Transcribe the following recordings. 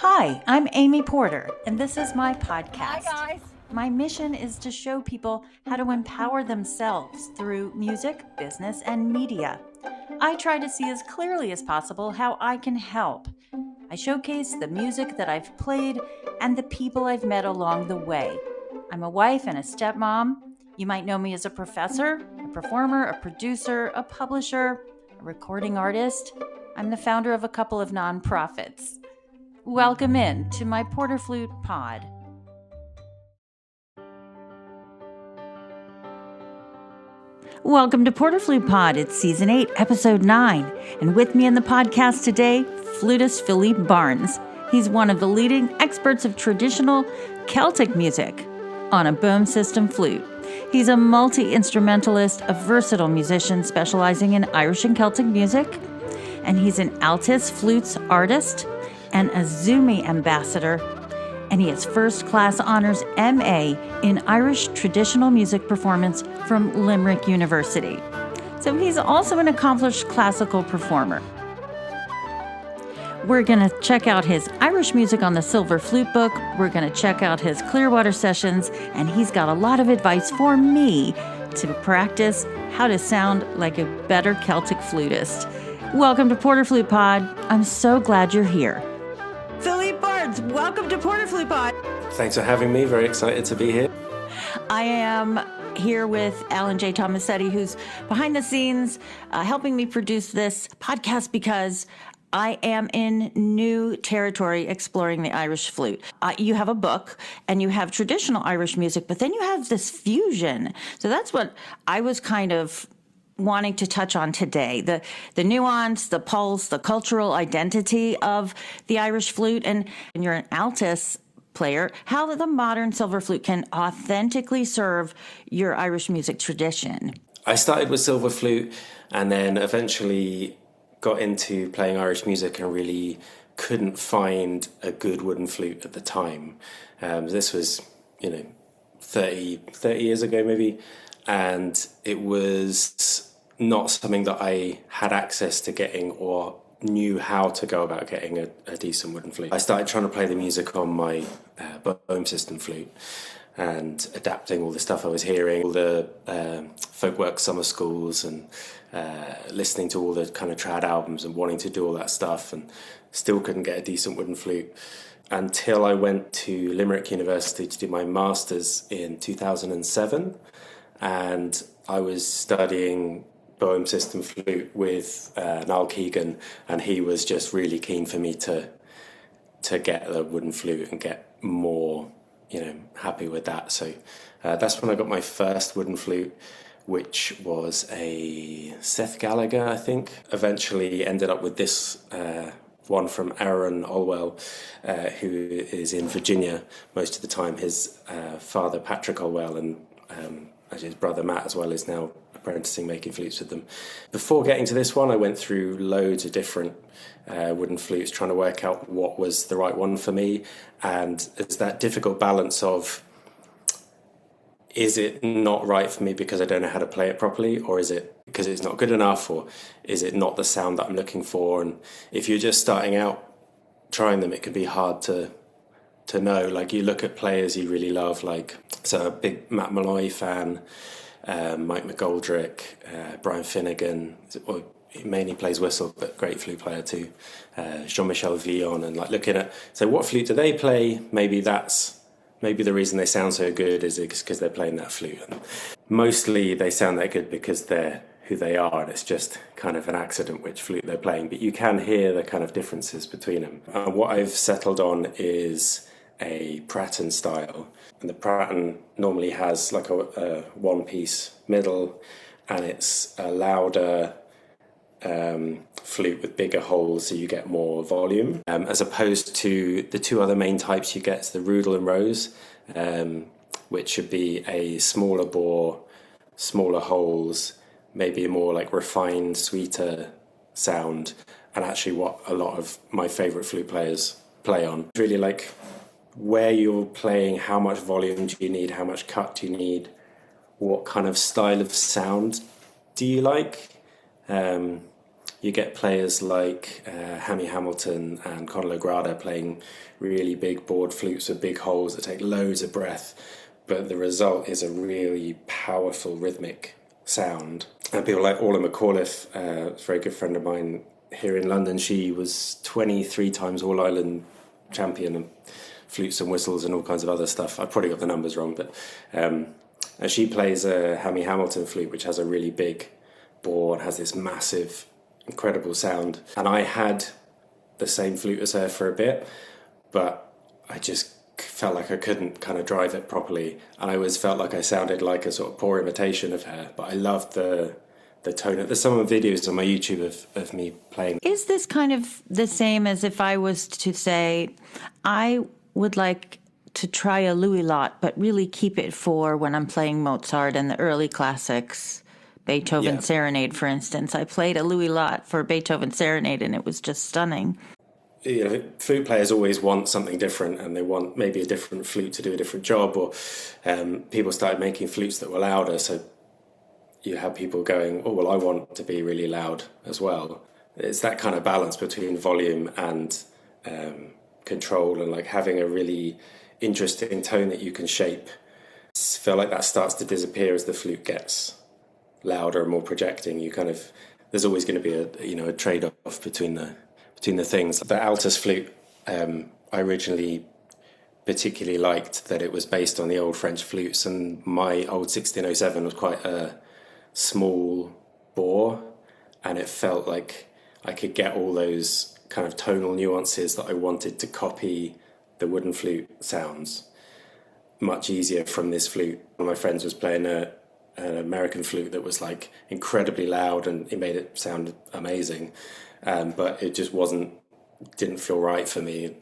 Hi, I'm Amy Porter, and this is my podcast. Hi, guys. My mission is to show people how to empower themselves through music, business, and media. I try to see as clearly as possible how I can help. I showcase the music that I've played and the people I've met along the way. I'm a wife and a stepmom. You might know me as a professor, a performer, a producer, a publisher, a recording artist. I'm the founder of a couple of nonprofits. Welcome in to my PorterFlute pod. Welcome to PorterFlute Pod. It's Season 8, Episode 9. And with me in the podcast today, flutist Philippe Barnes. He's one of the leading experts of traditional Celtic music on a boom system flute. He's a multi-instrumentalist, a versatile musician specializing in Irish and Celtic music. And he's an Altus Flutes artist and Azumi Ambassador, and he has first-class honors MA in Irish traditional music performance from Limerick University. So he's also an accomplished classical performer. We're going to check out his Irish music on the Silver Flute book. We're going to check out his Clearwater sessions, and he's got a lot of advice for me to practice how to sound like a better Celtic flutist. Welcome to PorterFlute Pod. I'm so glad you're here. Philippe Barnes, welcome to PorterFlute Pod. Thanks for having me. Very excited to be here. I am here with Alan J. Tomasetti, who's behind the scenes helping me produce this podcast because I am in new territory exploring the Irish flute. You have a book and you have traditional Irish music, but then you have this fusion. So that's what I was kind of wanting to touch on today, the nuance, the pulse, the cultural identity of the Irish flute. And you're an altus player, how the modern silver flute can authentically serve your Irish music tradition. I started with silver flute and then eventually got into playing Irish music and really couldn't find a good wooden flute at the time. This was, 30 years ago maybe. And it was not something that I had access to getting or knew how to go about getting a decent wooden flute. I started trying to play the music on my boom system flute and adapting all the stuff I was hearing, all the folkwork summer schools and listening to all the kind of trad albums and wanting to do all that stuff, and still couldn't get a decent wooden flute until I went to Limerick University to do my master's in 2007. And I was studying boom system flute with Niall Keegan, and he was just really keen for me to get a wooden flute and get more, happy with that. So that's when I got my first wooden flute, which was a Seth Gallagher, I think. Eventually ended up with this one from Aaron Olwell, who is in Virginia most of the time. His father, Patrick Olwell, and his brother Matt as well is now apprenticing making flutes with them. Before getting to this one, I went through loads of different wooden flutes trying to work out what was the right one for me. And it's that difficult balance of, is it not right for me because I don't know how to play it properly, or is it because it's not good enough, or is it not the sound that I'm looking for? And if you're just starting out trying them, it can be hard to know. Like, you look at players you really love, like, so a big Matt Malloy fan, Mike McGoldrick, Brian Finnegan, or he mainly plays whistle, but great flute player too, Jean-Michel Villon, and like looking at, so what flute do they play? Maybe the reason they sound so good is because they're playing that flute. And mostly they sound that good because they're who they are, and it's just kind of an accident which flute they're playing, but you can hear the kind of differences between them. What I've settled on is a Pratten style, and the Pratten normally has like a one-piece middle, and it's a louder flute with bigger holes, so you get more volume, as opposed to the two other main types you get, the Rudel and Rose, which should be a smaller bore, smaller holes, maybe a more like refined, sweeter sound, and actually what a lot of my favourite flute players play on. Really like where you're playing, how much volume do you need, how much cut do you need, what kind of style of sound do you like? you get players like Hammy Hamilton and Conor Grada playing really big board flutes with big holes that take loads of breath, but the result is a really powerful rhythmic sound. And people like Orla McAuliffe, a very good friend of mine here in London, she was 23 times All-Ireland champion of flutes and whistles and all kinds of other stuff. I probably got the numbers wrong, but and she plays a Hammy Hamilton flute, which has a really big bore and has this massive, incredible sound. And I had the same flute as her for a bit, but I just felt like I couldn't kind of drive it properly, and I always felt like I sounded like a sort of poor imitation of her. But I loved the tone. There's some videos on my YouTube of me playing. Is this kind of the same as if I was to say, I would like to try a Louis lot, but really keep it for when I'm playing Mozart and the early classics, Beethoven Serenade, for instance. I played a Louis lot for Beethoven Serenade, and it was just stunning. You know, flute players always want something different, and they want maybe a different flute to do a different job, or people started making flutes that were louder, so you have people going, oh, well, I want to be really loud as well. It's that kind of balance between volume and control, and like having a really interesting tone that you can shape. I feel like that starts to disappear as the flute gets louder and more projecting. There's always going to be a trade-off between the things. The Altus Flute, I originally particularly liked that it was based on the old French flutes, and my old 1607 was quite a small bore, and it felt like I could get all those kind of tonal nuances that I wanted to copy the wooden flute sounds much easier from this flute. One of my friends was playing an American flute that was like incredibly loud, and it made it sound amazing. But it just didn't feel right for me. I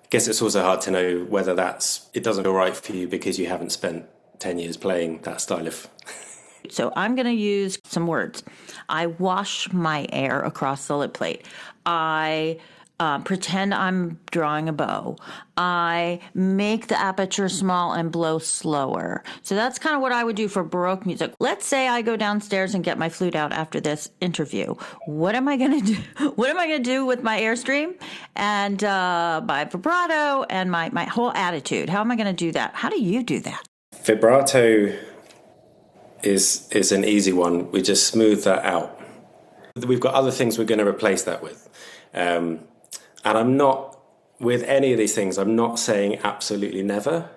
guess it's also hard to know whether it doesn't feel right for you because you haven't spent 10 years playing that style of. So I'm going to use some words. I wash my air across the lip plate. I pretend I'm drawing a bow. I make the aperture small and blow slower. So that's kind of what I would do for Baroque music. Let's say I go downstairs and get my flute out after this interview. What am I going to do? What am I going to do with my airstream and my vibrato and my whole attitude? How am I going to do that? How do you do that? Vibrato is an easy one. We just smooth that out. We've got other things we're going to replace that with. And I'm not, with any of these things, I'm not saying absolutely never.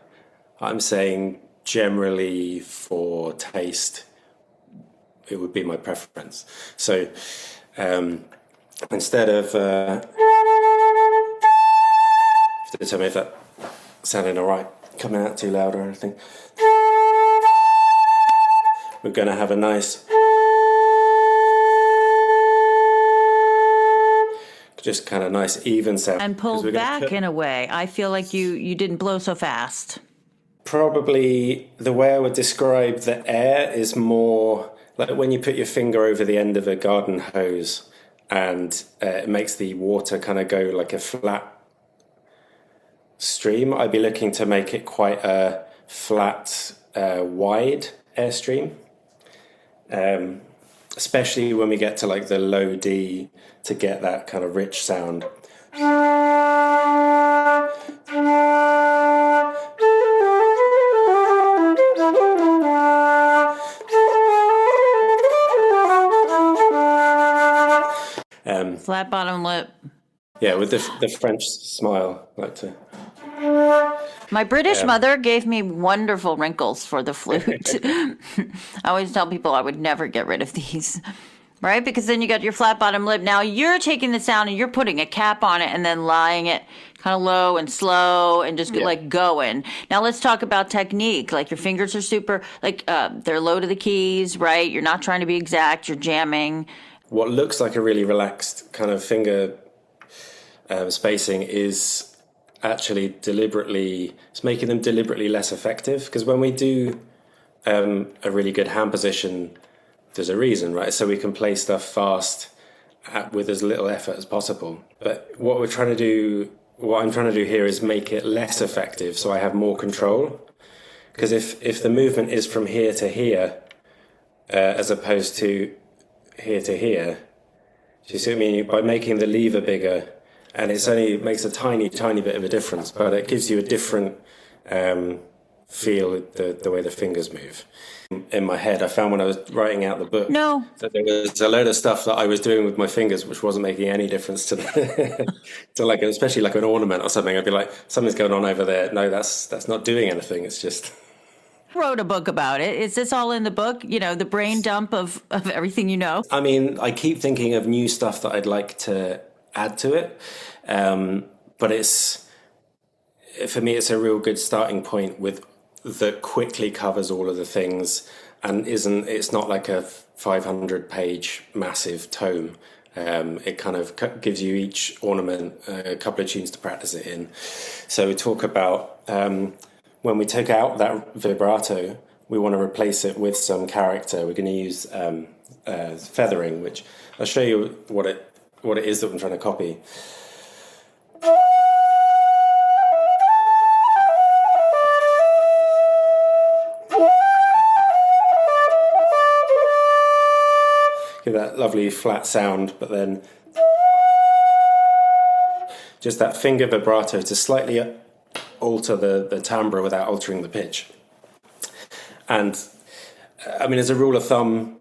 I'm saying generally for taste, it would be my preference. So instead of, tell me if that sounding all right, coming out too loud or anything. We're going to have a nice, just kind of nice even sound. And pull back in a way. I feel like you didn't blow so fast. Probably the way I would describe the air is more like when you put your finger over the end of a garden hose and it makes the water kind of go like a flat stream. I'd be looking to make it quite a flat, wide airstream. Especially when we get to like the low D to get that kind of rich sound. Flat bottom lip. Yeah, with the French smile, like to. My British mother gave me wonderful wrinkles for the flute. I always tell people I would never get rid of these, right? Because then you got your flat bottom lip. Now you're taking the sound and you're putting a cap on it and then lying it kind of low and slow and just like going. Now let's talk about technique. Like your fingers are super, like they're low to the keys, right? You're not trying to be exact. You're jamming. What looks like a really relaxed kind of finger spacing is actually it's making them deliberately less effective, because when we do a really good hand position, there's a reason, right? So we can play stuff fast with as little effort as possible. But what I'm trying to do here is make it less effective, so I have more control. Because if the movement is from here to here, as opposed to here to here, Do you see what I mean? By making the lever bigger, and it makes a tiny, tiny bit of a difference, but it gives you a different feel the way the fingers move. In my head, I found when I was writing out the book that there was a load of stuff that I was doing with my fingers which wasn't making any difference to the to like, especially like an ornament or something. I'd be like, something's going on over there. No, that's not doing anything. It's just. Wrote a book about it. Is this all in the book? You know, the brain dump of everything you know? I mean, I keep thinking of new stuff that I'd like to add to it. But for me, it's a real good starting point that quickly covers all of the things and it's not like a 500-page massive tome. It kind of gives you each ornament a couple of tunes to practice it in. So we talk about when we take out that vibrato, we want to replace it with some character. We're going to use feathering, which I'll show you what it is that I'm trying to copy. Get that lovely flat sound, but then just that finger vibrato to slightly alter the timbre without altering the pitch. And I mean, as a rule of thumb,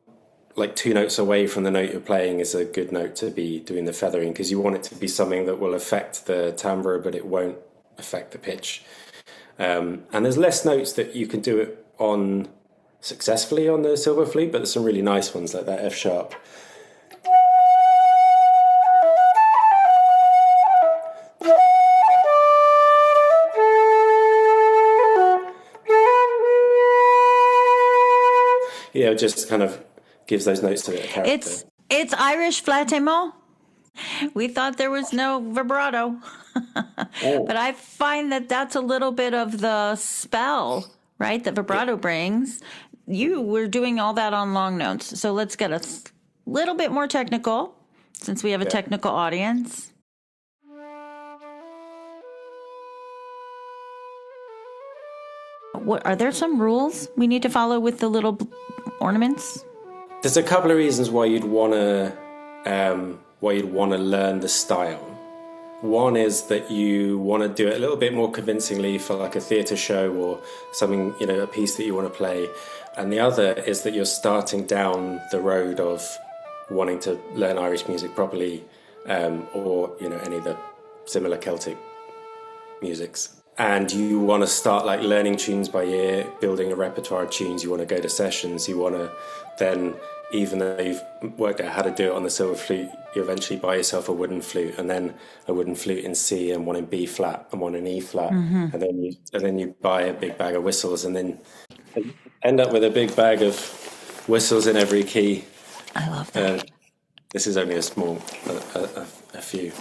like 2 notes away from the note you're playing is a good note to be doing the feathering, because you want it to be something that will affect the timbre, but it won't affect the pitch. And there's less notes that you can do it on successfully on the Silver Flute, but there's some really nice ones like that F sharp. Yeah, it just kind of gives those notes to it a character. It's Irish flattement. We thought there was no vibrato. But I find that that's a little bit of the spell, right, that vibrato brings. You were doing all that on long notes. So let's get a little bit more technical, since we have a technical audience. What are there some rules we need to follow with the little ornaments? There's a couple of reasons why you'd want to learn the style. One is that you want to do it a little bit more convincingly for like a theatre show or something, you know, a piece that you want to play. And the other is that you're starting down the road of wanting to learn Irish music properly, or, you know, any of the similar Celtic musics. And you want to start like learning tunes by ear, building a repertoire of tunes. You want to go to sessions. You want to then, even though you've worked out how to do it on the Silver Flute, you eventually buy yourself a wooden flute, and then a wooden flute in C and one in B flat and one in E flat, and then you buy a big bag of whistles, and then end up with a big bag of whistles in every key. I love that. This is only a few.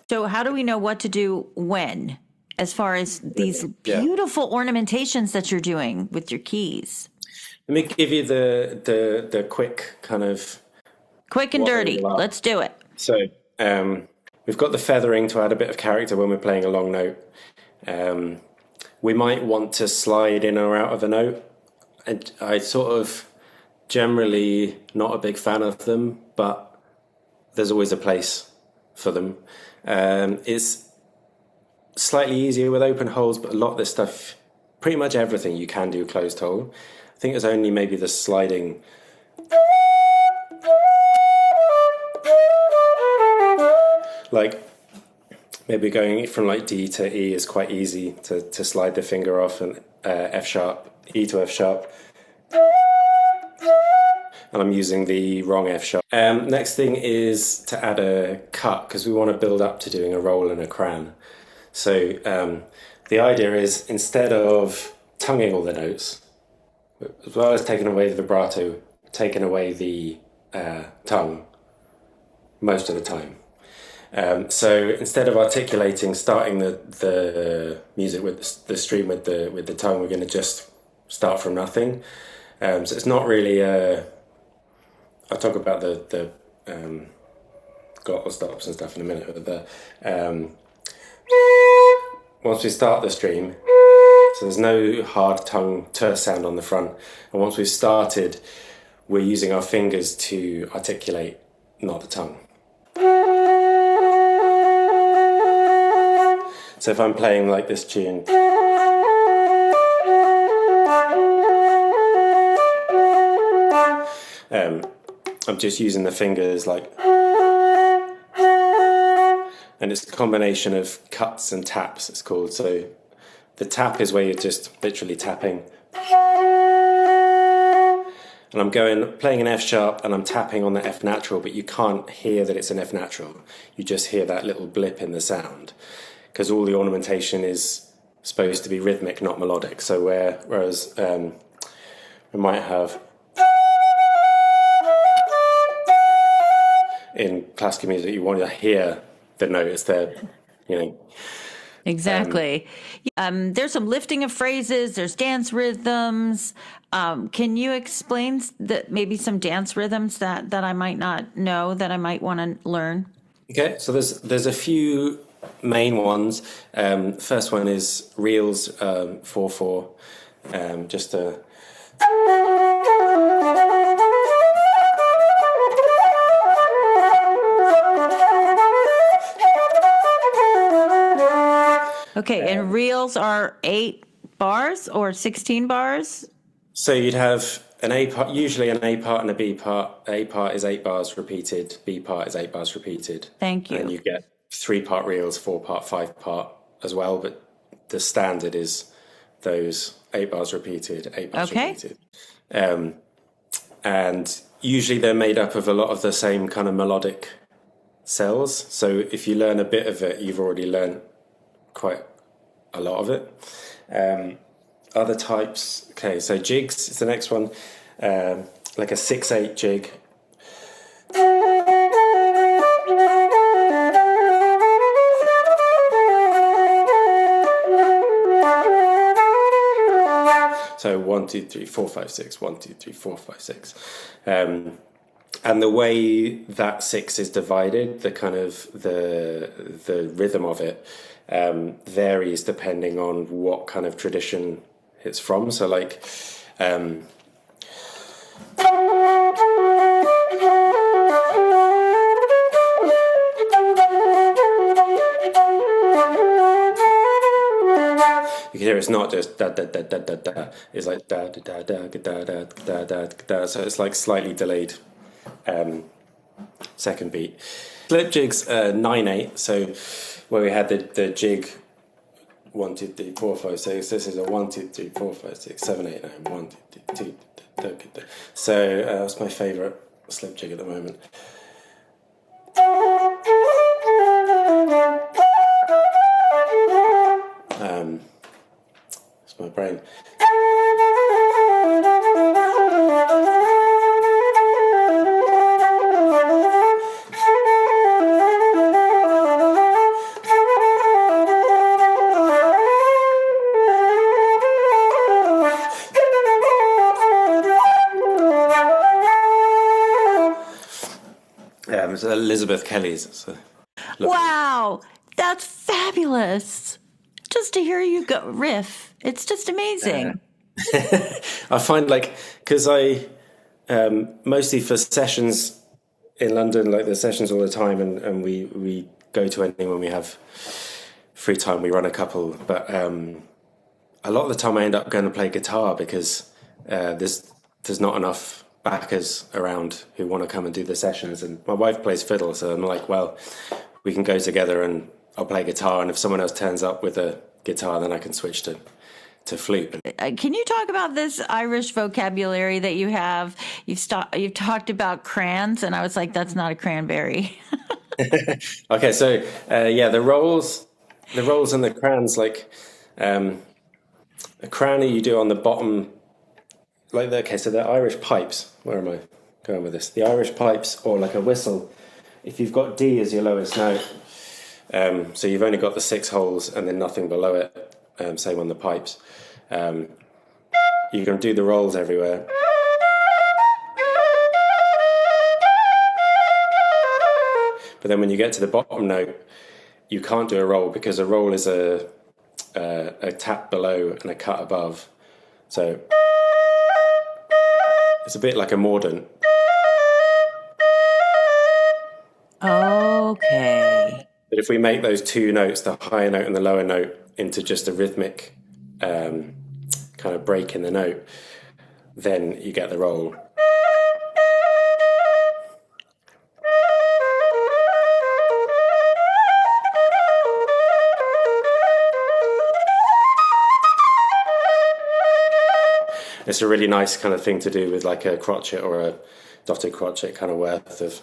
So how do we know what to do when, as far as these beautiful ornamentations that you're doing with your keys? Let me give you the quick kind of... Quick and dirty. Let's do it. So we've got the feathering to add a bit of character when we're playing a long note. We might want to slide in or out of a note. And I sort of generally not a big fan of them, but there's always a place for them. It's slightly easier with open holes, but a lot of this stuff, pretty much everything you can do closed hole. I think it's only maybe the sliding. Like maybe going from like D to E is quite easy to slide the finger off, and F sharp, E to F sharp. And I'm using the wrong F sharp. Next thing is to add a cut, because we want to build up to doing a roll and a cran. So the idea is, instead of tonguing all the notes, as well as taking away the vibrato, taking away the tongue most of the time. So instead of articulating, starting the music with the stream with the tongue, we're going to just start from nothing. So it's not really I'll talk about the glottal stops and stuff in a minute. But once we start the stream, so there's no hard tongue terse sound on the front, and once we've started, we're using our fingers to articulate, not the tongue. So if I'm playing like this tune, I'm just using the fingers like, and it's a combination of cuts and taps, it's called. So the tap is where you're just literally tapping. And I'm playing an F sharp and I'm tapping on the F natural, but you can't hear that it's an F natural. You just hear that little blip in the sound, because all the ornamentation is supposed to be rhythmic, not melodic. So whereas we might have, in classical music, you want to hear the note. It's there, you know. Exactly. There's some lifting of phrases. There's dance rhythms. Can you explain maybe some dance rhythms that I might not know, that I might want to learn? Okay, so there's a few main ones. First one is reels 4/4. Just a. Okay, and reels are 8 bars or 16 bars? So you'd have an A part, usually an A part and a B part. A part is 8 bars repeated. B part is 8 bars repeated. Thank you. And you get 3-part reels, 4-part, 5-part as well. But the standard is those 8 bars repeated, 8 bars repeated. And usually they're made up of a lot of the same kind of melodic cells. So if you learn a bit of it, you've already learned quite a lot of it. Other types, okay, so jigs is the next one, like a 6/8 jig. So 1, 2, 3, 4, 5, 6, 1, 2, 3, 4, 5, 6. And the way that 6 is divided, the kind of the rhythm of it varies depending on what kind of tradition it's from. So like you can hear it's not just da da da da da da. It's like da da da da da da da da da. So it's like slightly delayed second beat. Slip jigs 9/8. So where we had the jig 1, 2, 3, 4, 5, 6. This is a 1, 2, 3, 4, 5, 6, 7, 8, 9. 1, 2, 3, 2. So that's my favourite slip jig at the moment. It's my brain. It's Elizabeth Kelly's. So wow, that's fabulous. Just to hear you go riff, it's just amazing. I find because I mostly for sessions in London, like there's sessions all the time, and we go to any when we have free time. We run a couple, but a lot of the time I end up going to play guitar because there's not enough backers around who want to come and do the sessions, and my wife plays fiddle, so I'm like, well, we can go together and I'll play guitar, and if someone else turns up with a guitar, then I can switch to flute. Can you talk about this Irish vocabulary that you have? You've talked about crans, and I was like, that's not a cranberry. Okay, so the rolls and the crans, like a cranny you do on the bottom. So the Irish pipes, where am I going with this? The Irish pipes, or like a whistle, if you've got D as your lowest note, so you've only got the 6 holes and then nothing below it, same on the pipes, you can do the rolls everywhere. But then when you get to the bottom note, you can't do a roll, because a roll is a tap below and a cut above. So it's a bit like a mordant. Okay. But if we make those two notes, the higher note and the lower note, into just a rhythmic kind of break in the note, then you get the roll. It's a really nice kind of thing to do with like a crotchet or a dotted crotchet kind of worth of.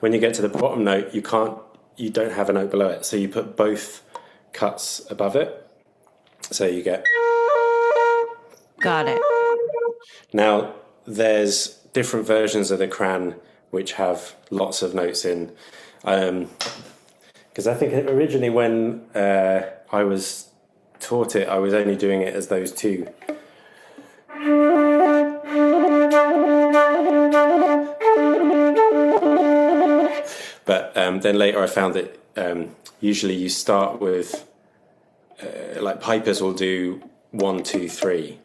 When you get to the bottom note, you don't have a note below it, so you put both cuts above it, so you get. Got it. Now there's different versions of the cran which have lots of notes in, because I think originally when I was taught it, I was only doing it as those two. But then later I found that usually you start with, like pipers will do 1, 2, 3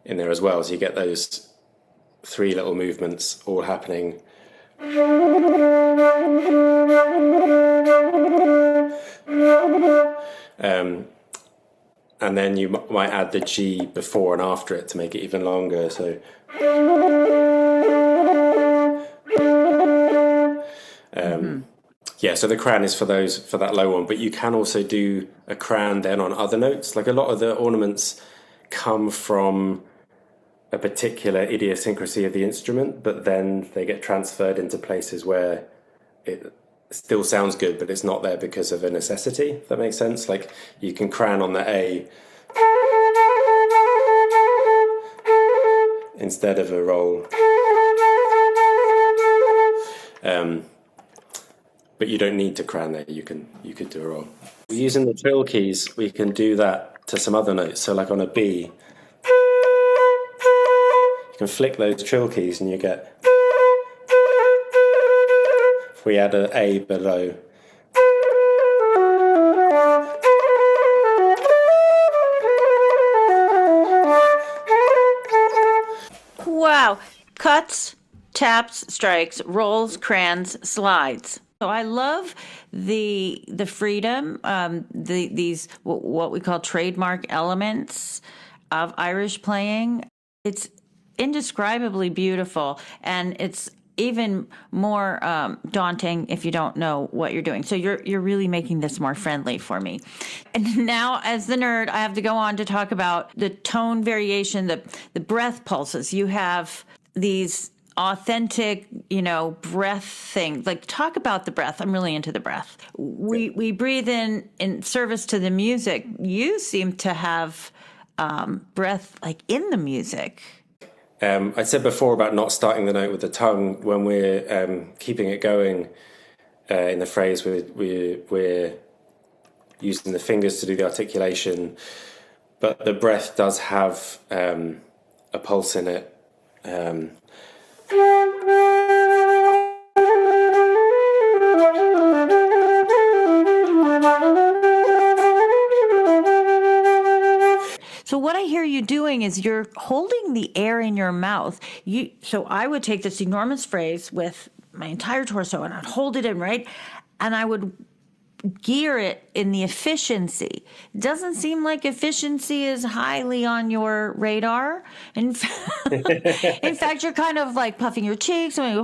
in there as well. So you get those 3 little movements all happening. And then you might add the G before and after it to make it even longer. So. Yeah, so the cran is for that low one, but you can also do a cran then on other notes. Like a lot of the ornaments come from a particular idiosyncrasy of the instrument, but then they get transferred into places where it still sounds good, but it's not there because of a necessity, if that makes sense. Like you can cran on the A instead of a roll. But you don't need to cran there. You could do a roll. Using the trill keys, we can do that to some other notes. So like on a B, you can flick those trill keys and you get. If we add an A below. Wow. Cuts, taps, strikes, rolls, crans, slides. So I love the freedom, these what we call trademark elements of Irish playing. It's indescribably beautiful, and it's even more daunting if you don't know what you're doing. So you're really making this more friendly for me. And now, as the nerd, I have to go on to talk about the tone variation, the breath pulses. You have these authentic, breath thing. Like, talk about the breath. I'm really into the breath. We breathe in service to the music. You seem to have breath like in the music. I said before about not starting the note with the tongue. When we're keeping it going in the phrase, we're using the fingers to do the articulation, but the breath does have a pulse in it. So what I hear you doing is you're holding the air in your mouth. So I would take this enormous phrase with my entire torso and I'd hold it in, right? And I would gear it in the efficiency. It doesn't seem like efficiency is highly on your radar. In fact, you're kind of like puffing your cheeks. Is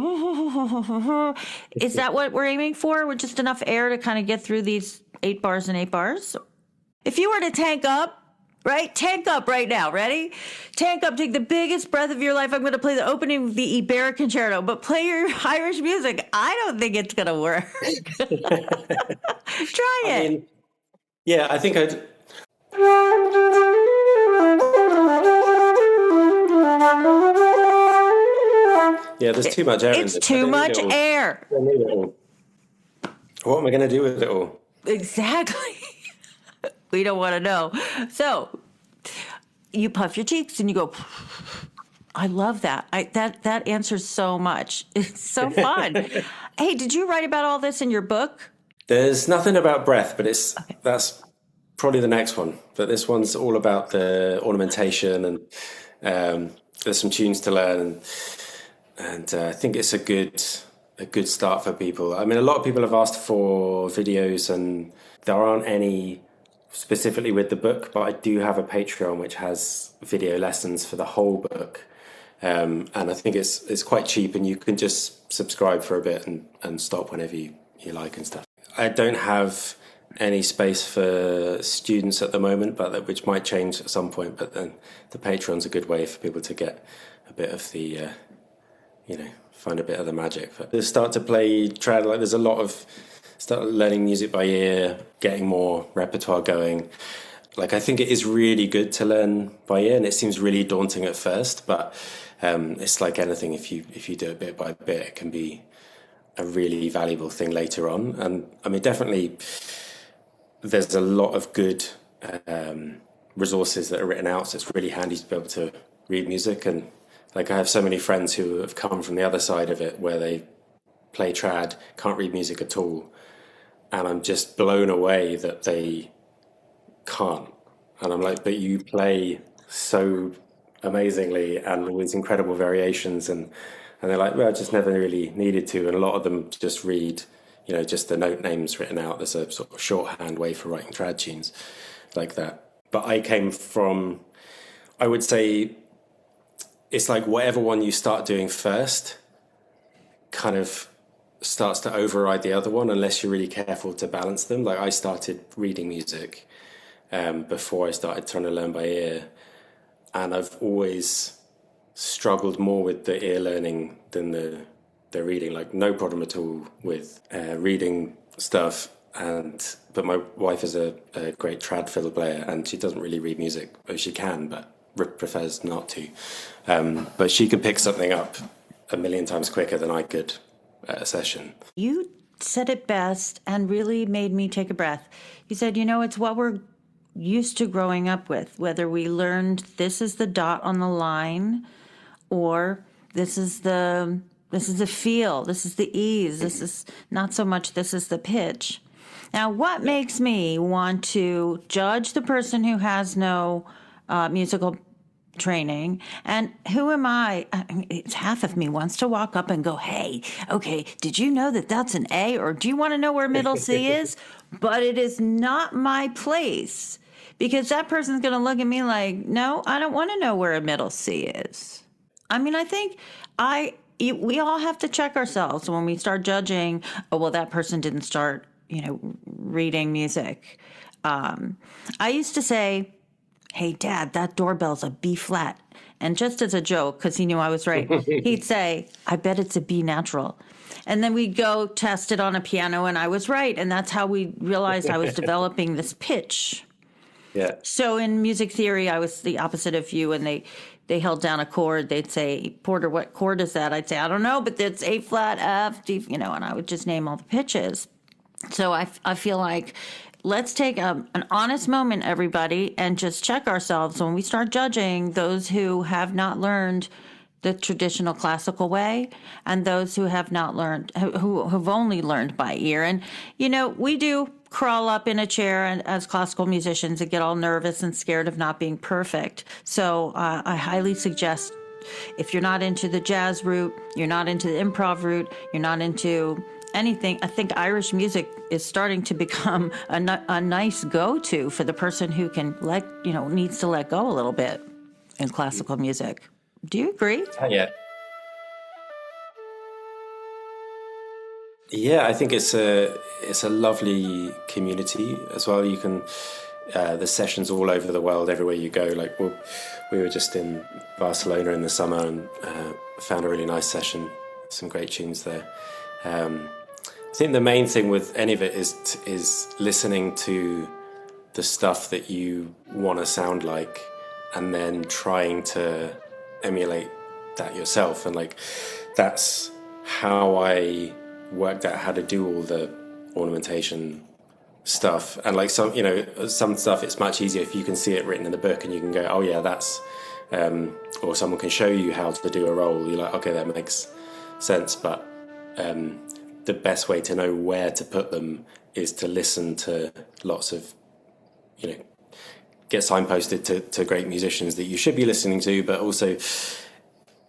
that what we're aiming for? With just enough air to kind of get through these 8 bars and 8 bars? If you were to tank up, right? Tank up right now. Ready? Tank up. Take the biggest breath of your life. I'm going to play the opening of the Ibera Concerto, but play your Irish music. I don't think it's going to work. Try it. I think I'd. Yeah, there's too much air in this. It's too much air. What am I going to do with it all? Exactly. We don't want to know. So you puff your cheeks and you go. I love that. That answers so much. It's so fun. Hey, did you write about all this in your book? There's nothing about breath, but that's probably the next one. But this one's all about the ornamentation, and there's some tunes to learn. and I think it's a good start for people. I mean, a lot of people have asked for videos, and there aren't any specifically with the book, but I do have a Patreon which has video lessons for the whole book. And I think it's quite cheap, and you can just subscribe for a bit and stop whenever you like and stuff. I don't have any space for students at the moment, but which might change at some point. But then the Patreon's a good way for people to get a bit of the, find a bit of the magic. But start to play trad, like there's a lot of start learning music by ear, getting more repertoire going. Like I think it is really good to learn by ear, and it seems really daunting at first, but it's like anything. If you do it bit by bit, it can be a really valuable thing later on. And I mean, definitely, there's a lot of good resources that are written out, so it's really handy to be able to read music. And like I have so many friends who have come from the other side of it, where they play trad, can't read music at all, and I'm just blown away that they can't. And I'm like, but you play so amazingly and with incredible variations, and they're like, well, I just never really needed to. And a lot of them just read, just the note names written out. There's a sort of shorthand way for writing trad tunes like that. But I came from, I would say, it's like whatever one you start doing first kind of starts to override the other one unless you're really careful to balance them. Like I started reading music before I started trying to learn by ear, and I've always struggled more with the ear learning than the reading. Like no problem at all with reading stuff, but my wife is a great trad fiddle player, and she doesn't really read music. She can, but prefers not to. But she could pick something up a million times quicker than I could at a session. You said it best and really made me take a breath. You said, it's what we're used to growing up with, whether we learned this is the dot on the line, or this is the feel, this is the ease, this is not so much this is the pitch. Now, what makes me want to judge the person who has no musical training, and who am I mean, it's half of me wants to walk up and go, hey, okay, did you know that that's an A, or do you want to know where middle C is? But it is not my place, because that person's going to look at me like, no, I don't want to know where a middle C is. I mean, I think we all have to check ourselves when we start judging, oh, well, that person didn't start, reading music. I used to say, hey, Dad, that doorbell's a B flat. And just as a joke, because he knew I was right, he'd say, I bet it's a B natural. And then we'd go test it on a piano, and I was right. And that's how we realized I was developing this pitch. Yeah. So in music theory, I was the opposite of you, and they held down a chord. They'd say, Porter, what chord is that? I'd say, I don't know, but it's A flat, F, D, and I would just name all the pitches. So I feel like let's take an honest moment, everybody, and just check ourselves when we start judging those who have not learned the traditional classical way and those who have not learned, who have only learned by ear. And, we do crawl up in a chair and, as classical musicians, and get all nervous and scared of not being perfect. So I highly suggest, if you're not into the jazz route, you're not into the improv route, you're not into anything, I think Irish music is starting to become a nice go-to for the person who can needs to let go a little bit in classical music. Do you agree? Yeah. Yeah, I think it's a lovely community as well. You can there's sessions all over the world, everywhere you go. Like we were just in Barcelona in the summer and found a really nice session, some great tunes there. I think the main thing with any of it is listening to the stuff that you want to sound like, and then trying to emulate that yourself. And that's how I worked out how to do all the ornamentation stuff. And some stuff, it's much easier if you can see it written in the book and you can go, oh yeah, that's or someone can show you how to do a roll. You're like, okay, that makes sense. But the best way to know where to put them is to listen to lots of, get signposted to great musicians that you should be listening to, but also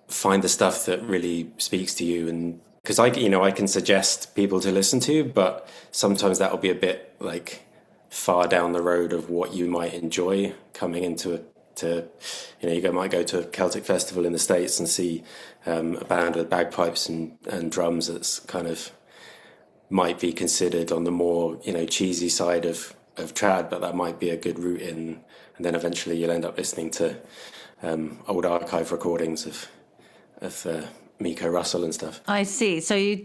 find the stuff that really speaks to you. And because I can suggest people to listen to, but sometimes that'll be a bit like far down the road of what you might enjoy coming into it. Might go to a Celtic festival in the States and see a band with bagpipes and drums that's kind of might be considered on the more cheesy side of trad, but that might be a good route in, and then eventually you'll end up listening to old archive recordings of Miko Russell and stuff. I see. So you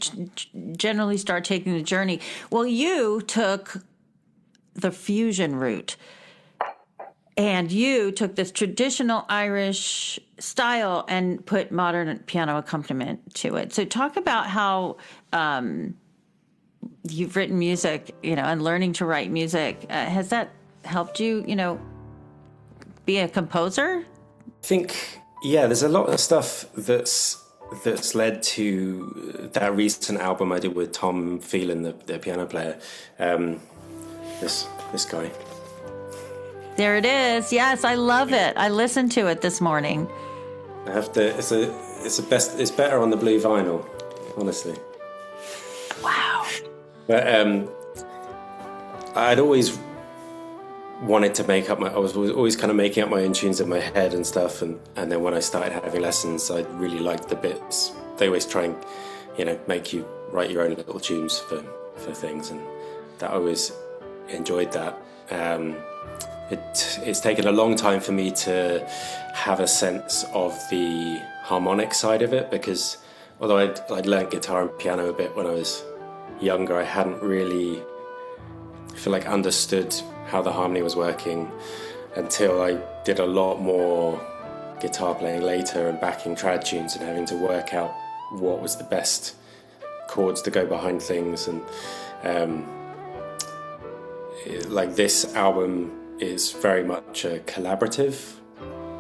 generally start taking the journey. Well, you took the fusion route. And you took this traditional Irish style and put modern piano accompaniment to it. So talk about how you've written music, and learning to write music. Has that helped you, be a composer? I think, there's a lot of stuff that's led to that recent album I did with Tom Phelan, the piano player. This guy. There it is. Yes, I love it. I listened to it this morning. I have to. It's better on the blue vinyl, honestly. Wow. But I'd always wanted to make up I was always kind of making up my own tunes in my head and stuff. And then when I started having lessons, I really liked the bits. They always try and, make you write your own little tunes for things, and that I always enjoyed that. It's taken a long time for me to have a sense of the harmonic side of it, because although I'd learned guitar and piano a bit when I was younger, I hadn't really understood how the harmony was working until I did a lot more guitar playing later and backing trad tunes and having to work out what was the best chords to go behind things. And this album is very much a collaborative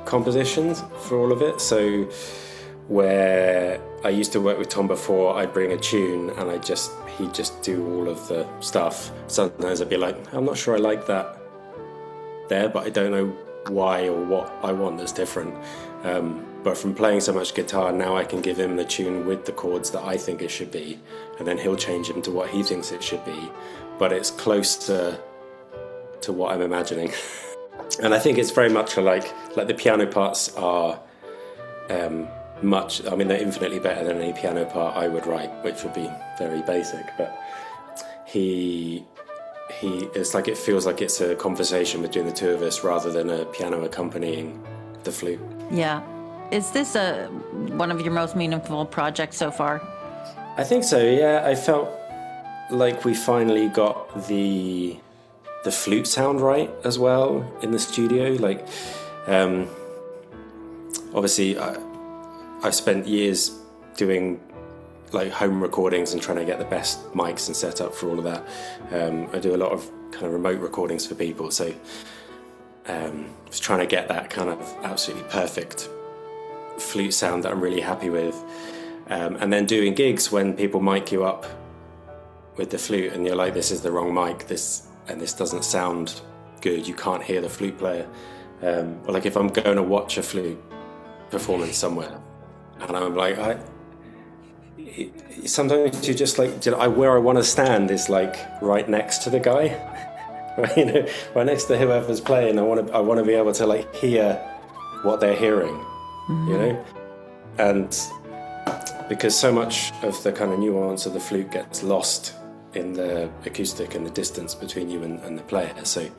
composition for all of it. So where I used to work with Tom before, I'd bring a tune and he'd just do all of the stuff. Sometimes I'd be like, I'm not sure I like that there, but I don't know why or what I want that's different. But from playing so much guitar, now I can give him the tune with the chords that I think it should be, and then he'll change them to what he thinks it should be. But it's close to what I'm imagining. And I think it's very much like the piano parts are they're infinitely better than any piano part I would write, which would be very basic, but it feels like it's a conversation between the two of us rather than a piano accompanying the flute. Yeah. Is this one of your most meaningful projects so far? I think so, yeah. I felt like we finally got the flute sound right as well in the studio. Obviously I've spent years doing home recordings and trying to get the best mics and set up for all of that. I do a lot of kind of remote recordings for people, so was trying to get that kind of absolutely perfect flute sound that I'm really happy with. And then doing gigs when people mic you up with the flute and you're like, this is the wrong mic, this doesn't sound good, you can't hear the flute player. Or if I'm going to watch a flute performance somewhere and I'm like, sometimes you just where I want to stand is right next to the guy, right next to whoever's playing. I want to be able to hear what they're hearing, and because so much of the kind of nuance of the flute gets lost in the acoustic and the distance between you and the player. So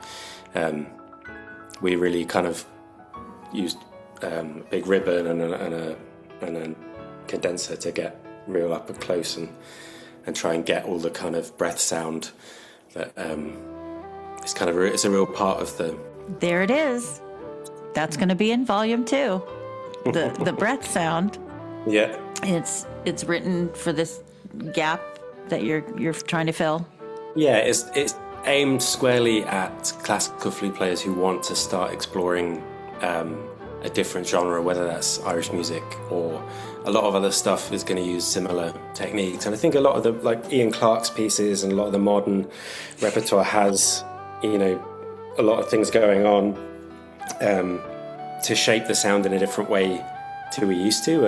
we really kind of used a big ribbon and a condenser to get real up and close and try and get all the kind of breath sound that it's a real part of the... There it is. That's going to be in volume 2. The breath sound. Yeah. It's written for this gap that you're trying to fill. Yeah, it's aimed squarely at classical flute players who want to start exploring a different genre, whether that's Irish music or a lot of other stuff is going to use similar techniques. And I think a lot of the Ian Clarke's pieces and a lot of the modern repertoire has a lot of things going on to shape the sound in a different way to we used to.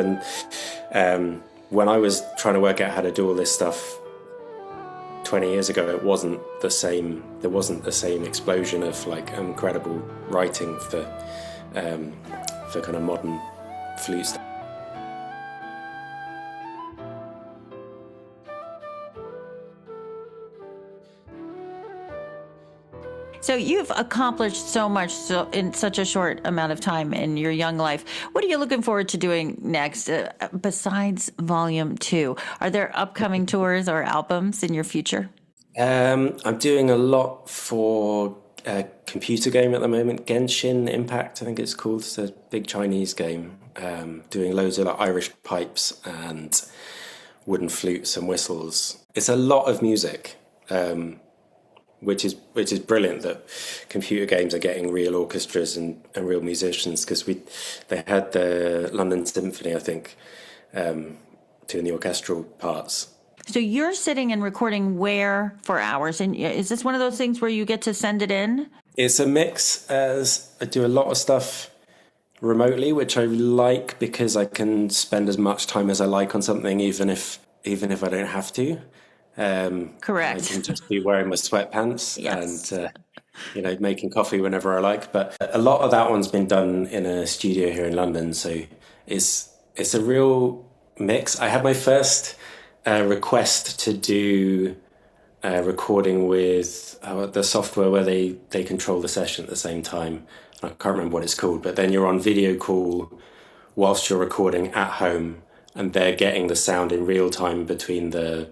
And when I was trying to work out how to do all this stuff 20 years ago, it wasn't the same. There wasn't the same explosion of like incredible writing for kind of modern flutes. So you've accomplished so much in such a short amount of time in your young life. What are you looking forward to doing next besides Volume 2? Are there upcoming tours or albums in your future? I'm doing a lot for a computer game at the moment, Genshin Impact, I think it's called. It's a big Chinese game. Doing loads of like Irish pipes and wooden flutes and whistles. It's a lot of music. Which is brilliant that computer games are getting real orchestras and real musicians, because they had the London Symphony, I think, doing the orchestral parts. So you're sitting and recording where for hours? And is this one of those things where you get to send it in? It's a mix, as I do a lot of stuff remotely, which I like because I can spend as much time as I like on something, even if I don't have to. Correct. I can just be wearing my sweatpants Yes. and, making coffee whenever I like. But a lot of that one's been done in a studio here in London. So it's a real mix. I had my first request to do recording with the software where they control the session at the same time. I can't remember what it's called, but then you're on video call whilst you're recording at home, and they're getting the sound in real time between the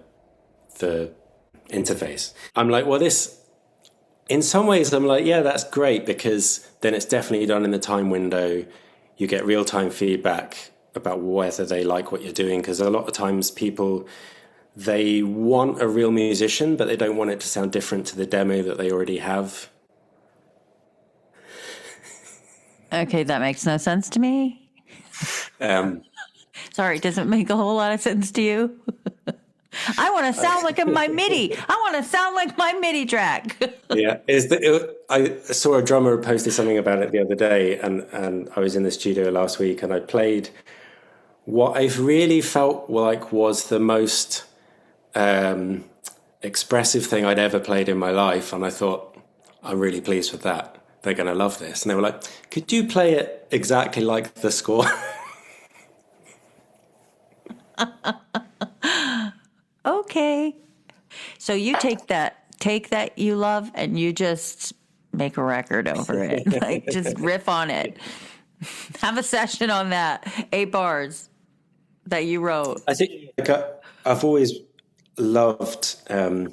interface. I'm like, well, this, in some ways, I'm like, yeah, that's great, because then it's definitely done in the time window. You get real-time feedback about whether they like what you're doing, because a lot of times people, they want a real musician, but they don't want it to sound different to the demo that they already have. Okay, that makes no sense to me. Sorry, does it make a whole lot of sense to you? I want to sound like my MIDI. I want to sound like my MIDI track. Yeah, I saw a drummer posted something about it the other day, and I was in the studio last week, and I played what I've really felt like was the most expressive thing I'd ever played in my life, and I thought, I'm really pleased with that. They're going to love this. And they were like, could you play it exactly like the score? Okay. So you take that you love, and you just make a record over it. Like, just riff on it. Have a session on that. 8 bars that you wrote. I think I've always loved the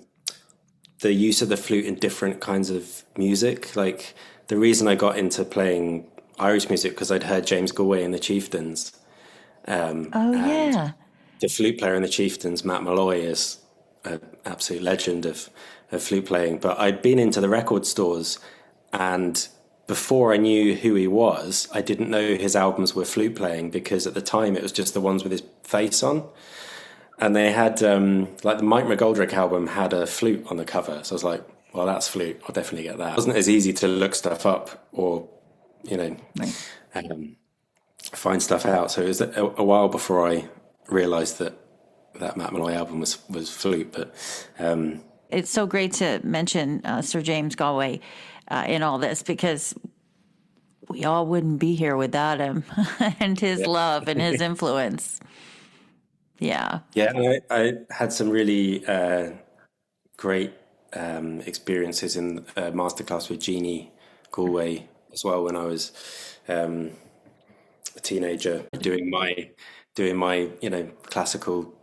use of the flute in different kinds of music. Like, the reason I got into playing Irish music, because I'd heard James Galway and the Chieftains. Yeah. The flute player in the Chieftains, Matt Malloy, is an absolute legend of flute playing. But I'd been into the record stores, and before I knew who he was, I didn't know his albums were flute playing, because at the time it was just the ones with his face on. And they had, like the Mike McGoldrick album had a flute on the cover. So I was like, well, that's flute. I'll definitely get that. It wasn't as easy to look stuff up or, find stuff out. So it was a while before I realised that Matt Malloy album was flute. But It's so great to mention Sir James Galway in all this, because we all wouldn't be here without him and his love and his influence. Yeah. Yeah, and I had some really great experiences in a masterclass with Jeannie Galway as well when I was a teenager, doing my classical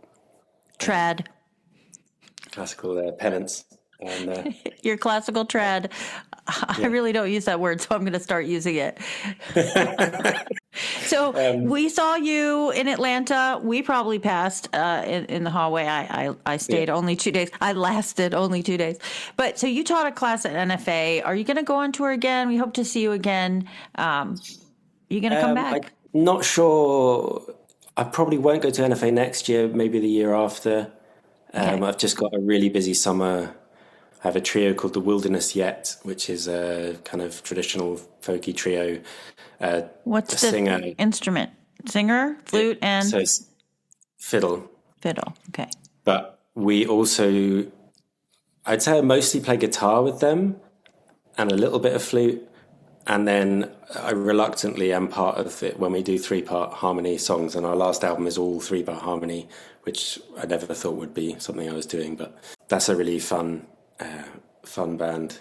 penance. And Your classical trad. I really don't use that word, so I'm going to start using it. So we saw you in Atlanta. We probably passed in the hallway. I stayed only 2 days. I lasted only 2 days. But so you taught a class at NFA. Are you going to go on tour again? We hope to see you again. You going to come back? I'm not sure. I probably won't go to NFA next year, maybe the year after. Okay. I've just got a really busy summer. I have a trio called the Wilderness Yet, which is a kind of traditional folky trio. What's the singer, instrument Singer, flute, and So it's fiddle. fiddle. Okay. But we also, I'd say I mostly play guitar with them and a little bit of flute. And then I reluctantly am part of it when we do 3-part harmony songs. And our last album is all 3-part harmony, which I never thought would be something I was doing. But that's a really fun band.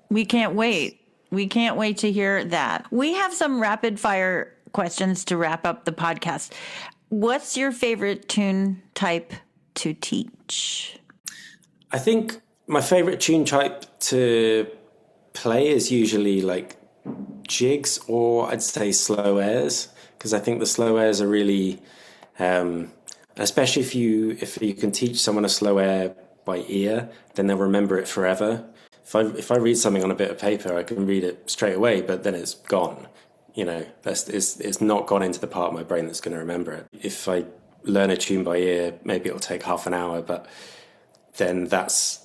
We can't wait. We can't wait to hear that. We have some rapid fire questions to wrap up the podcast. What's your favorite tune type to teach? I think my favorite tune type to play is usually like jigs, or I'd say slow airs, because I think the slow airs are really, especially if you can teach someone a slow air by ear, then they'll remember it forever. If I read something on a bit of paper, I can read it straight away, but then it's gone. You know, it's not gone into the part of my brain that's going to remember it. If I learn a tune by ear, maybe it'll take half an hour, but then that's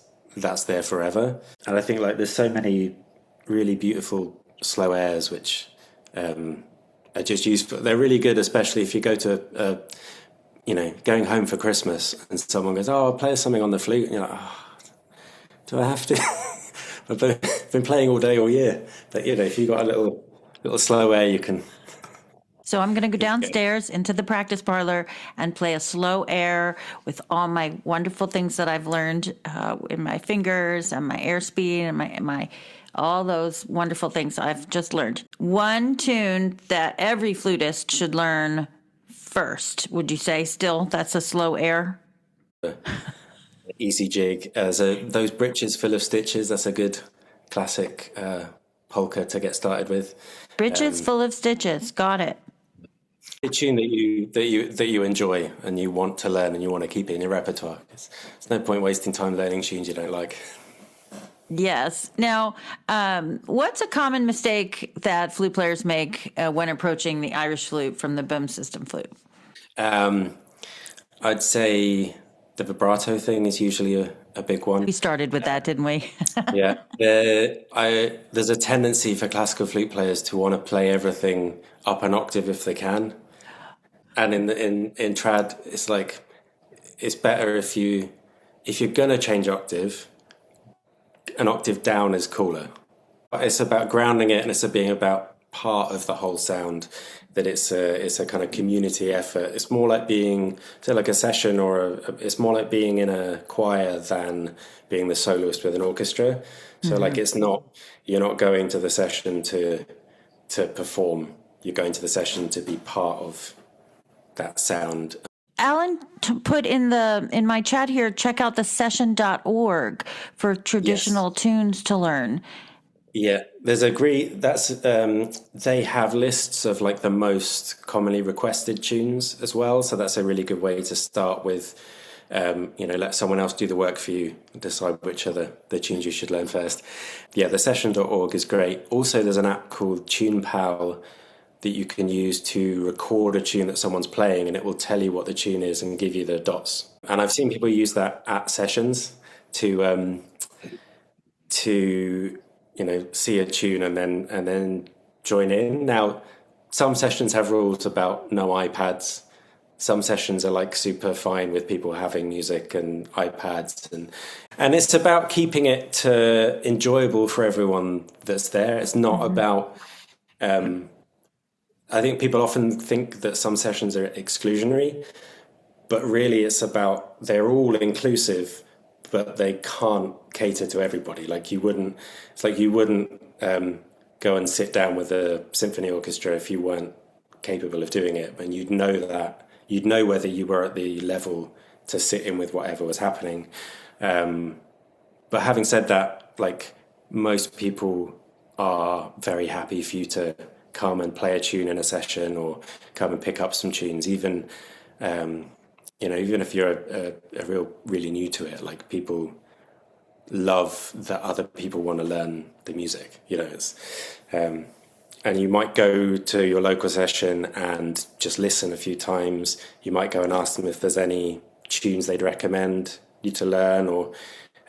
there forever. And I think like there's so many really beautiful slow airs which are just used. They're really good, especially if you go to going home for Christmas and someone goes, "Oh, I'll play something on the flute," and you're like, "Oh, do I have to?" I've been playing all day, all year. But if you got a little slow air, you can. So I'm going to go downstairs into the practice parlor and play a slow air with all my wonderful things that I've learned in my fingers and my airspeed and my all those wonderful things I've just learned. One tune that every flutist should learn first, would you say still that's a slow air? Easy jig. Those breeches full of stitches, that's a good classic polka to get started with. Breeches full of stitches, got it. A tune that you enjoy and you want to learn and you want to keep it in your repertoire. There's no point wasting time learning tunes you don't like. Yes. Now, what's a common mistake that flute players make when approaching the Irish flute from the boom system flute? I'd say the vibrato thing is usually a big one. We started with that, didn't we? Yeah. There's a tendency for classical flute players to want to play everything up an octave if they can. And in trad, it's like, it's better if you're going to change octave, an octave down is cooler. It's about grounding it, and it's being about part of the whole sound, that it's a kind of community effort. It's more like being, say, like a session, it's more like being in a choir than being the soloist with an orchestra. So like you're not going to the session to perform. You're going to the session to be part of that sound. Alan put in my chat here, check out the session.org for traditional tunes to learn. Yeah, they have lists of like the most commonly requested tunes as well. So that's a really good way to start with, let someone else do the work for you and decide which are the tunes you should learn first. Yeah, the session.org is great. Also, there's an app called TunePal that you can use to record a tune that someone's playing, and it will tell you what the tune is and give you the dots. And I've seen people use that at sessions to see a tune and then join in. Now, some sessions have rules about no iPads. Some sessions are like super fine with people having music and iPads, and it's about keeping it enjoyable for everyone that's there. It's not about. I think people often think that some sessions are exclusionary, but really it's about, they're all inclusive, but they can't cater to everybody. Like you wouldn't go and sit down with a symphony orchestra if you weren't capable of doing it, and you'd know whether you were at the level to sit in with whatever was happening. But having said that, like most people are very happy for you to come and play a tune in a session or come and pick up some tunes, even if you're really new to it. Like people love that other people want to learn the music, and you might go to your local session and just listen a few times. You might go and ask them if there's any tunes they'd recommend you to learn, or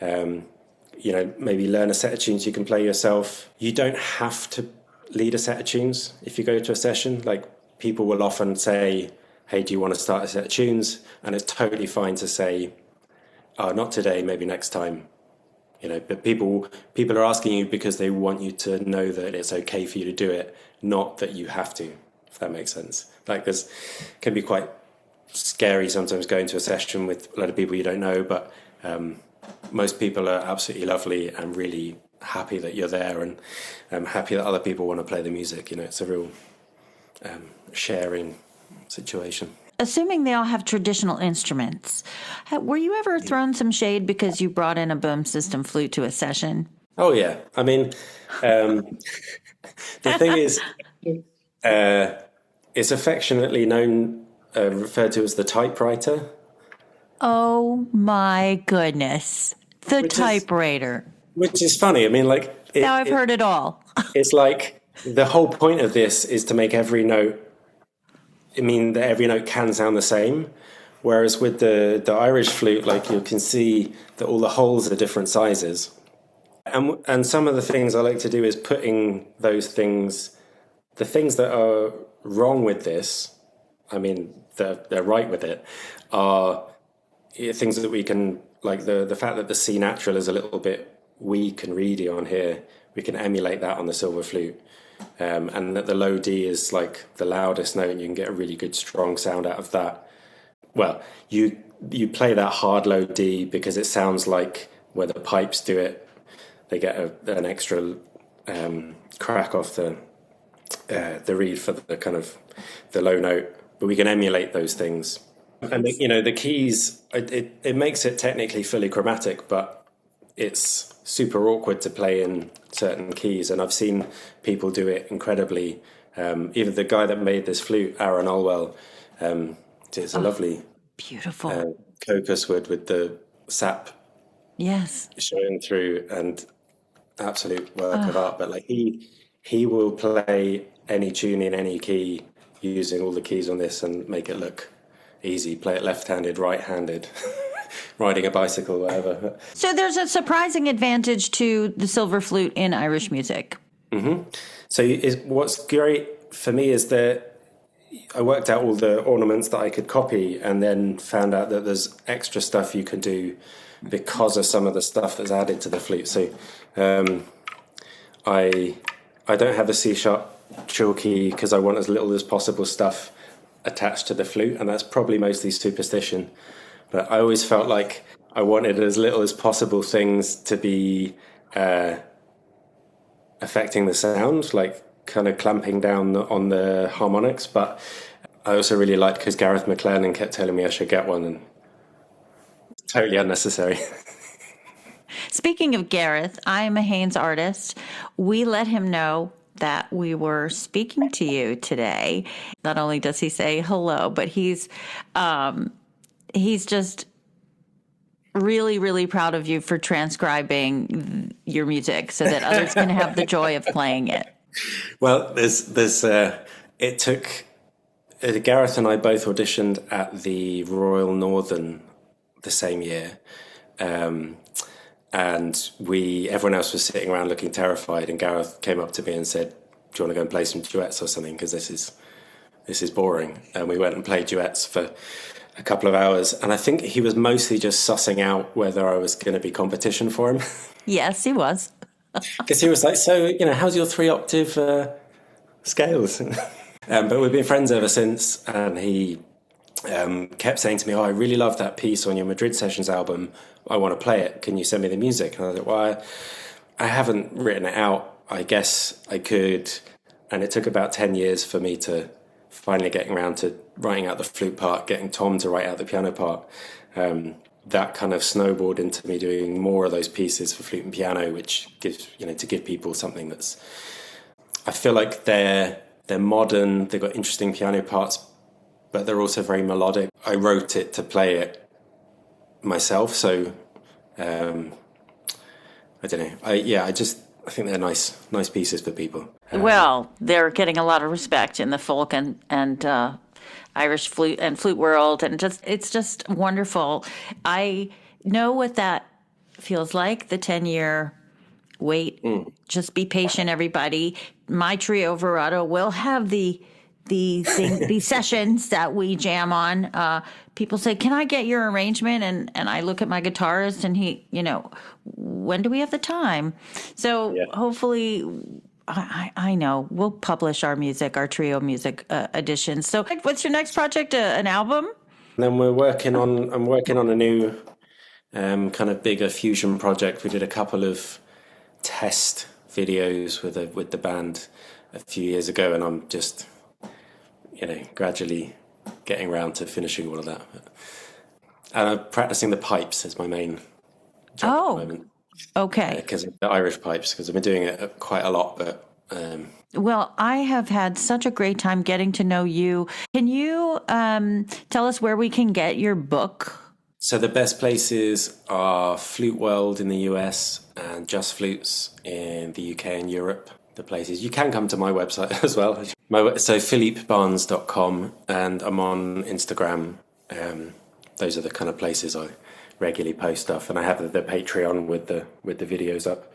maybe learn a set of tunes you can play yourself. You don't have to lead a set of tunes if you go to a session. Like people will often say, hey, do you want to start a set of tunes? And it's totally fine to say, oh, not today, maybe next time. But people are asking you because they want you to know that it's okay for you to do it, not that you have to, if that makes sense. Like, this can be quite scary sometimes going to a session with a lot of people you don't know, but most people are absolutely lovely and really happy that you're there, and happy that other people want to play the music. It's a real sharing situation. Assuming they all have traditional instruments, were you ever thrown some shade because you brought in a boom system flute to a session? Oh, yeah. I mean, the thing is, it's affectionately referred to as the typewriter. Oh, my goodness. The typewriter. Which is funny. I mean, like... Now I've heard it all. It's like the whole point of this is to make every note... that every note can sound the same. Whereas with the Irish flute, like, you can see that all the holes are different sizes. And some of the things I like to do is putting those things... The things that are wrong with this, I mean, they're right with it, are things that we can... Like the fact that the C natural is a little bit weak and reedy on here, we can emulate that on the Silver Flute. And that the low D is like the loudest note, and you can get a really good strong sound out of that. Well, you play that hard low D because it sounds like where the pipes do it, they get an extra crack off the reed for the kind of the low note. But we can emulate those things. And the keys, it makes it technically fully chromatic, but it's super awkward to play in certain keys. And I've seen people do it incredibly. Even the guy that made this flute, Aaron Olwell, it's a lovely, beautiful cocos wood with the sap, yes, showing through, and absolute work of art. But like he will play any tune in any key using all the keys on this and make it look easy. Play it left-handed, right-handed, riding a bicycle, whatever. So there's a surprising advantage to the Silver Flute in Irish music. Mm-hmm. So what's great for me is that I worked out all the ornaments that I could copy, and then found out that there's extra stuff you can do because of some of the stuff that's added to the flute. So I don't have a C-sharp trill key because I want as little as possible stuff attached to the flute, and that's probably mostly superstition. But I always felt like I wanted as little as possible things to be affecting the sound, like kind of clamping down on the harmonics. But I also really liked, because Gareth McLennan kept telling me I should get one, and it's totally unnecessary. Speaking of Gareth, I'm a Haynes artist. We let him know that we were speaking to you today. Not only does he say hello, but he's just really, really proud of you for transcribing your music so that others can have the joy of playing it. Well, it took Gareth and I both auditioned at the Royal Northern the same year. And everyone else was sitting around looking terrified, and Gareth came up to me and said, do you want to go and play some duets or something, because this is boring. And we went and played duets for a couple of hours, and I think he was mostly just sussing out whether I was going to be competition for him. Yes, he was. Because he was like, so, how's your 3-octave scales? But we've been friends ever since, and he kept saying to me, I really love that piece on your Madrid Sessions album. I want to play it. Can you send me the music? And I was like, well, I haven't written it out. I guess I could. And it took about 10 years for me to finally getting around to writing out the flute part, getting Tom to write out the piano part. That kind of snowballed into me doing more of those pieces for flute and piano, which gives, to give people something that's, I feel like they're modern, they've got interesting piano parts, but they're also very melodic. I wrote it to play it myself, so I don't know. I think they're nice pieces for people. Well, they're getting a lot of respect in the folk and Irish flute and flute world, and it's just wonderful. I know what that feels like, the 10-year wait. Just be patient, everybody. My trio Verado will have the these sessions that we jam on, people say, "Can I get your arrangement?" And I look at my guitarist, and he, when do we have the time? So hopefully, I know we'll publish our music, our trio music editions. So, what's your next project? An album? And then I'm working on a new kind of bigger fusion project. We did a couple of test videos with the band a few years ago, and I'm just gradually getting around to finishing all of that. And I'm practicing the pipes as my main job at the moment. Okay. Because the Irish pipes, because I've been doing it quite a lot, but. Well, I have had such a great time getting to know you. Can you tell us where we can get your book? So the best places are Flute World in the US and Just Flutes in the UK and Europe. The places you can come to my website as well. So philippebarnes.com, and I'm on Instagram. Those are the kind of places I regularly post stuff, and I have the Patreon with the videos up.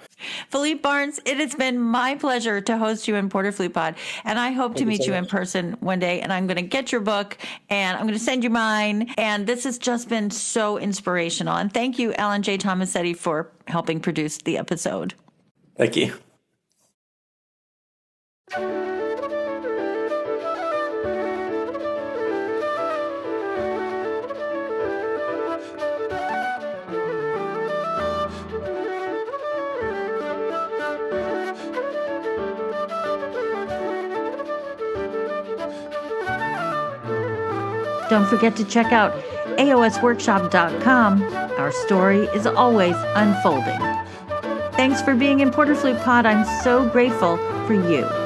Philippe Barnes, it has been my pleasure to host you in PorterFlute Pod, and I hope to meet you in person one day, and I'm going to get your book, and I'm going to send you mine, and this has just been so inspirational. And thank you, Alan J. Tomasetti, for helping produce the episode. Thank you. Don't forget to check out aosworkshop.com. Our story is always unfolding. Thanks for being in PorterFlute Pod. I'm so grateful for you.